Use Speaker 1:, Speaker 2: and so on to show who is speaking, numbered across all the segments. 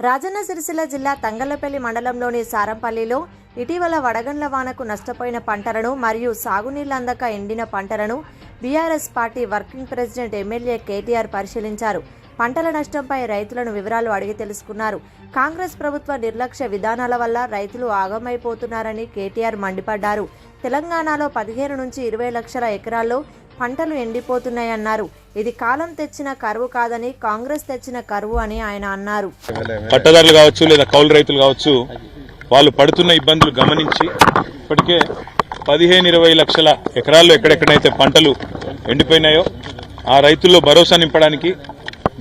Speaker 1: రాజన్న సిరిసిల్ల జిల్లా తంగళ్లపల్లి మండలంలోని సారంపల్లిలో ఇటీవల వడగండ్ల వానకు నష్టపోయిన పంటలను మరియు సాగునీళ్లు అందక ఎండిన పంటలను BRS party working president MLA KTR పరిశీలించారు. పంటల నష్టంపై రైతులను వివరాలు అడిగి తెలుసుకున్నారు. కాంగ్రెస్ ప్రభుత్వ నిర్లక్ష్య విధానాల వల్ల రైతులు ఆగమైపోతున్నారని కేటీఆర్ మండిపడ్డారు. తెలంగాణలో 15 నుంచి 20 లక్షల ఎకరాల్లో పంటలు ఎండిపోతున్నాయన్నారు. ఇది కాలం తెచ్చిన కరువు కాదని కాంగ్రెస్ తెచ్చిన కరువు అని ఆయన అన్నారు.
Speaker 2: పట్టదారులు కావచ్చు లేదా కౌలు రైతులు కావచ్చు, వాళ్ళు పడుతున్న ఇబ్బందులు గమనించి ఇప్పటికే 15-20 లక్షల ఎకరాల్లో ఎక్కడెక్కడైతే పంటలు ఎండిపోయినాయో ఆ రైతుల్లో భరోసా నింపడానికి,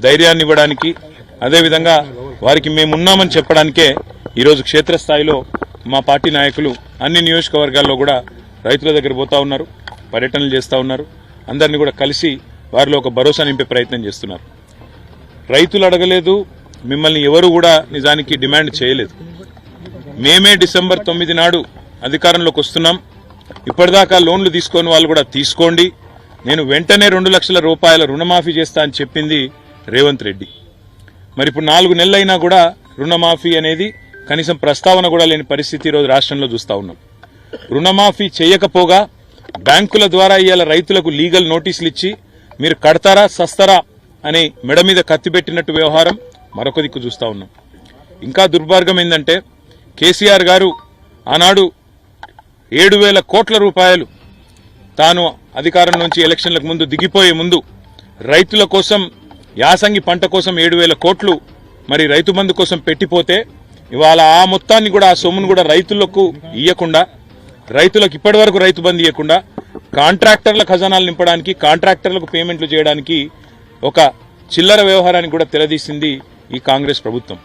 Speaker 2: ధైర్యాన్ని ఇవ్వడానికి, అదేవిధంగా వారికి మేమున్నామని చెప్పడానికే ఈరోజు క్షేత్రస్థాయిలో మా పార్టీ నాయకులు అన్ని నియోజకవర్గాల్లో కూడా రైతుల దగ్గర పోతా ఉన్నారు, పర్యటనలు చేస్తూ ఉన్నారు. అందరినీ కూడా కలిసి వారిలో ఒక భరోసా నింపే ప్రయత్నం చేస్తున్నారు. రైతులు అడగలేదు, మిమ్మల్ని ఎవరు కూడా నిజానికి డిమాండ్ చేయలేదు. మేమే డిసెంబర్ 9 నాడు అధికారంలోకి వస్తున్నాం. ఇప్పటిదాకా లోన్లు తీసుకొని వాళ్ళు కూడా తీసుకోండి, నేను వెంటనే 2 లక్షల రూపాయల రుణమాఫీ చేస్తా అని చెప్పింది రేవంత్ రెడ్డి. మరి ఇప్పుడు 4 నెలలైనా కూడా రుణమాఫీ అనేది కనీసం ప్రస్తావన కూడా లేని పరిస్థితి ఈరోజు రాష్ట్రంలో చూస్తా ఉన్నాం. రుణమాఫీ చేయకపోగా బ్యాంకుల ద్వారా ఇవాళ రైతులకు లీగల్ నోటీసులు ఇచ్చి మీరు కడతారా సస్తారా అని మెడ మీద కత్తిపెట్టినట్టు వ్యవహారం మరొక దిక్కు చూస్తా ఉన్నాం. ఇంకా దుర్మార్గం ఏంటంటే కేసీఆర్ గారు ఆనాడు 7,000 కోట్ల రూపాయలు తాను అధికారం నుంచి ఎలక్షన్లకు ముందు దిగిపోయే ముందు రైతుల కోసం, యాసంగి పంట కోసం 7,000 కోట్లు మరి రైతు బంధు కోసం పెట్టిపోతే ఇవాళ ఆ మొత్తాన్ని కూడా, ఆ సొమ్మును కూడా రైతులకు ఇయ్యకుండా, రైతులకు ఇప్పటి వరకు రైతు బంధు ఇవ్వకుండా కాంట్రాక్టర్ల ఖజానాలు నింపడానికి, కాంట్రాక్టర్లకు పేమెంట్లు చేయడానికి ఒక చిల్లర వ్యవహారానికి కూడా తెరదీసింది ఈ కాంగ్రెస్ ప్రభుత్వం.